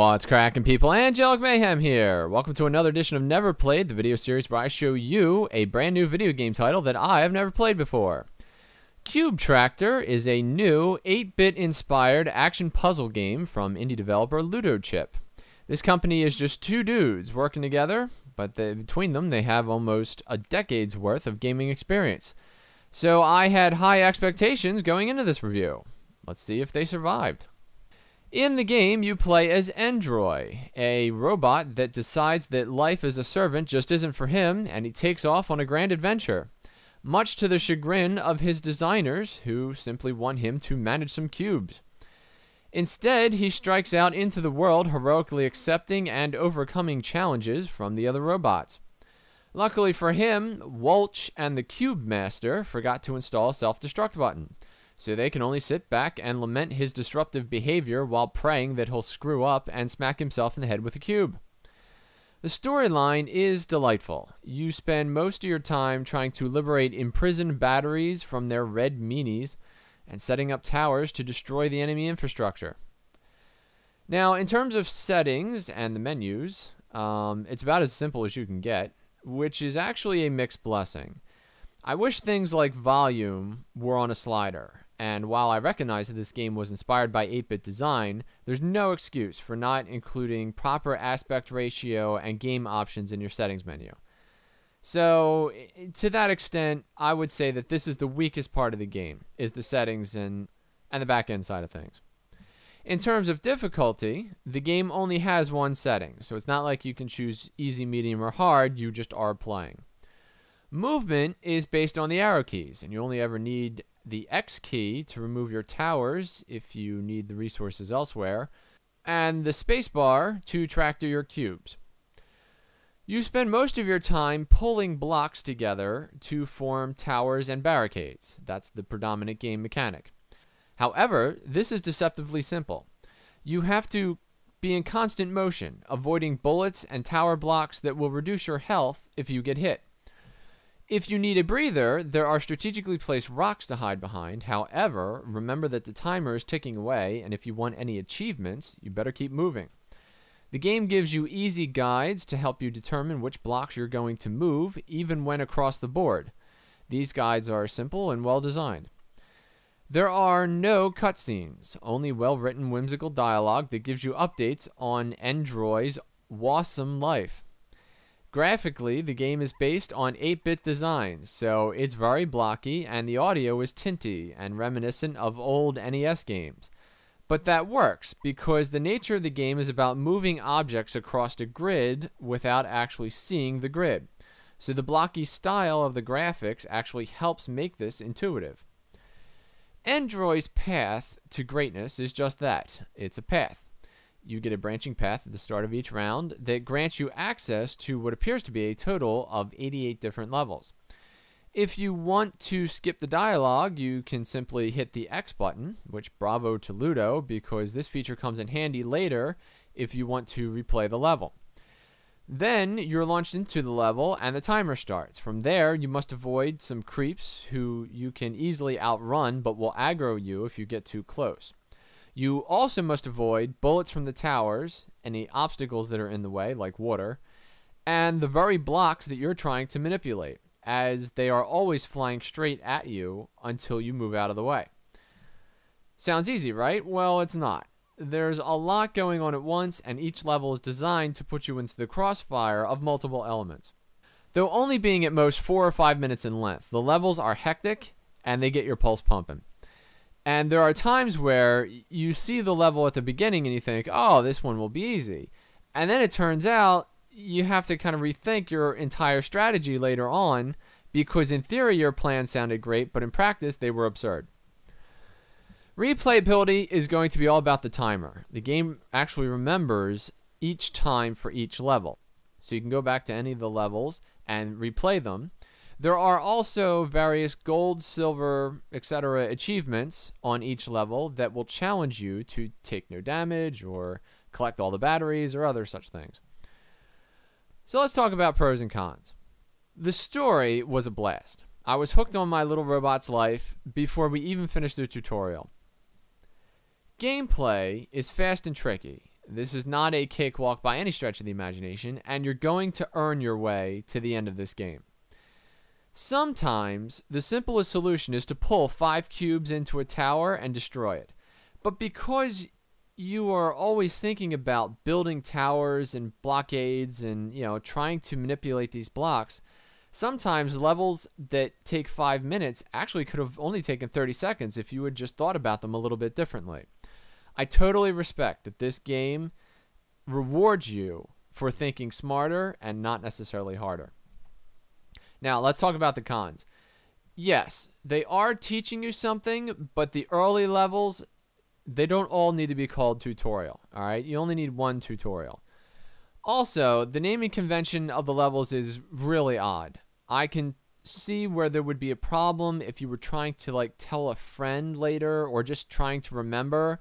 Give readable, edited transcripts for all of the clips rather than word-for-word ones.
What's cracking, people? Angelic Mayhem here. Welcome to another edition of Never Played, the video series where I show you a brand new video game title that I have never played before. Cubetractor is a new 8-bit inspired action puzzle game from indie developer Ludochip. This company is just two dudes working together, but between them they have almost a decade's worth of gaming experience. So I had high expectations going into this review. Let's see if they survived. In the game, you play as Endroy, a robot that decides that life as a servant just isn't for him, and he takes off on a grand adventure, much to the chagrin of his designers, who simply want him to manage some cubes. Instead, he strikes out into the world, heroically accepting and overcoming challenges from the other robots. Luckily for him, Walsh and the Cube Master forgot to install a self-destruct button, so they can only sit back and lament his disruptive behavior while praying that he'll screw up and smack himself in the head with a cube. The storyline is delightful. You spend most of your time trying to liberate imprisoned batteries from their red meanies and setting up towers to destroy the enemy infrastructure. Now, in terms of settings and the menus, it's about as simple as you can get, which is actually a mixed blessing. I wish things like volume were on a slider. And while I recognize that this game was inspired by 8-bit design, there's no excuse for not including proper aspect ratio and game options in your settings menu. So, to that extent, I would say that this is the weakest part of the game, is the settings and the back-end side of things. In terms of difficulty, the game only has one setting, so it's not like you can choose easy, medium, or hard, you just are playing. Movement is based on the arrow keys, and you only ever need the X key to remove your towers if you need the resources elsewhere, and the spacebar to tractor your cubes. You spend most of your time pulling blocks together to form towers and barricades. That's the predominant game mechanic. However, this is deceptively simple. You have to be in constant motion, avoiding bullets and tower blocks that will reduce your health if you get hit. If you need a breather, there are strategically placed rocks to hide behind. However, remember that the timer is ticking away, and if you want any achievements, you better keep moving. The game gives you easy guides to help you determine which blocks you're going to move, even when across the board. These guides are simple and well designed. There are no cutscenes, only well-written whimsical dialogue that gives you updates on Endroy's awesome life. Graphically, the game is based on 8-bit designs, so it's very blocky, and the audio is tinty and reminiscent of old NES games. But that works, because the nature of the game is about moving objects across a grid without actually seeing the grid. So the blocky style of the graphics actually helps make this intuitive. Endroy's path to greatness is just that. It's a path. You get a branching path at the start of each round that grants you access to what appears to be a total of 88 different levels. If you want to skip the dialogue, you can simply hit the X button, which bravo to Ludo, because this feature comes in handy later if you want to replay the level. Then you're launched into the level and the timer starts. From there, you must avoid some creeps who you can easily outrun but will aggro you if you get too close. You also must avoid bullets from the towers, any obstacles that are in the way, like water, and the very blocks that you're trying to manipulate, as they are always flying straight at you until you move out of the way. Sounds easy, right? Well, it's not. There's a lot going on at once, and each level is designed to put you into the crossfire of multiple elements. Though only being at most 4 or 5 minutes in length, the levels are hectic, and they get your pulse pumping. And there are times where you see the level at the beginning and you think, oh, this one will be easy. And then it turns out you have to kind of rethink your entire strategy later on, because in theory your plan sounded great, but in practice they were absurd. Replayability is going to be all about the timer. The game actually remembers each time for each level. So you can go back to any of the levels and replay them. There are also various gold, silver, etc. achievements on each level that will challenge you to take no damage or collect all the batteries or other such things. So let's talk about pros and cons. The story was a blast. I was hooked on my little robot's life before we even finished the tutorial. Gameplay is fast and tricky. This is not a cakewalk by any stretch of the imagination, and you're going to earn your way to the end of this game. Sometimes, the simplest solution is to pull 5 cubes into a tower and destroy it. But because you are always thinking about building towers and blockades and, trying to manipulate these blocks, sometimes levels that take 5 minutes actually could have only taken 30 seconds if you had just thought about them a little bit differently. I totally respect that this game rewards you for thinking smarter and not necessarily harder. Now, let's talk about the cons. Yes, they are teaching you something, but the early levels, they don't all need to be called tutorial, all right? You only need one tutorial. Also, the naming convention of the levels is really odd. I can see where there would be a problem if you were trying to tell a friend later or just trying to remember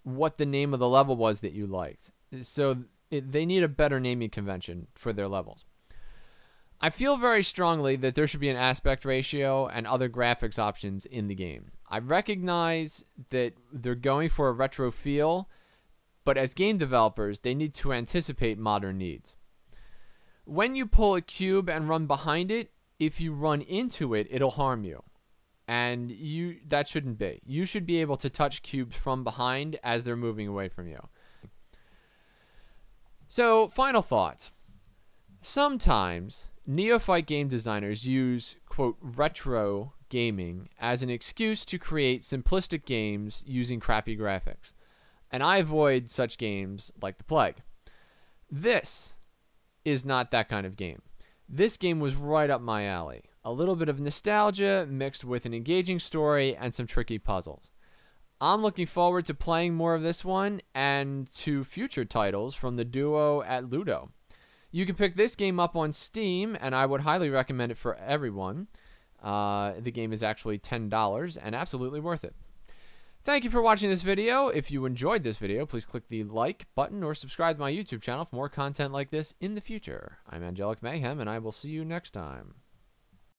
what the name of the level was that you liked. So they need a better naming convention for their levels. I feel very strongly that there should be an aspect ratio and other graphics options in the game. I recognize that they're going for a retro feel, but as game developers, they need to anticipate modern needs. When you pull a cube and run behind it, if you run into it, it'll harm you. And that shouldn't be. You should be able to touch cubes from behind as they're moving away from you. So, final thoughts. Sometimes neophyte game designers use, quote, retro gaming as an excuse to create simplistic games using crappy graphics. And I avoid such games like the plague. This is not that kind of game. This game was right up my alley. A little bit of nostalgia mixed with an engaging story and some tricky puzzles. I'm looking forward to playing more of this one and to future titles from the duo at Ludo. You can pick this game up on Steam, and I would highly recommend it for everyone. The game is actually $10 and absolutely worth it. Thank you for watching this video. If you enjoyed this video, please click the like button or subscribe to my YouTube channel for more content like this in the future. I'm Angelic Mayhem, and I will see you next time.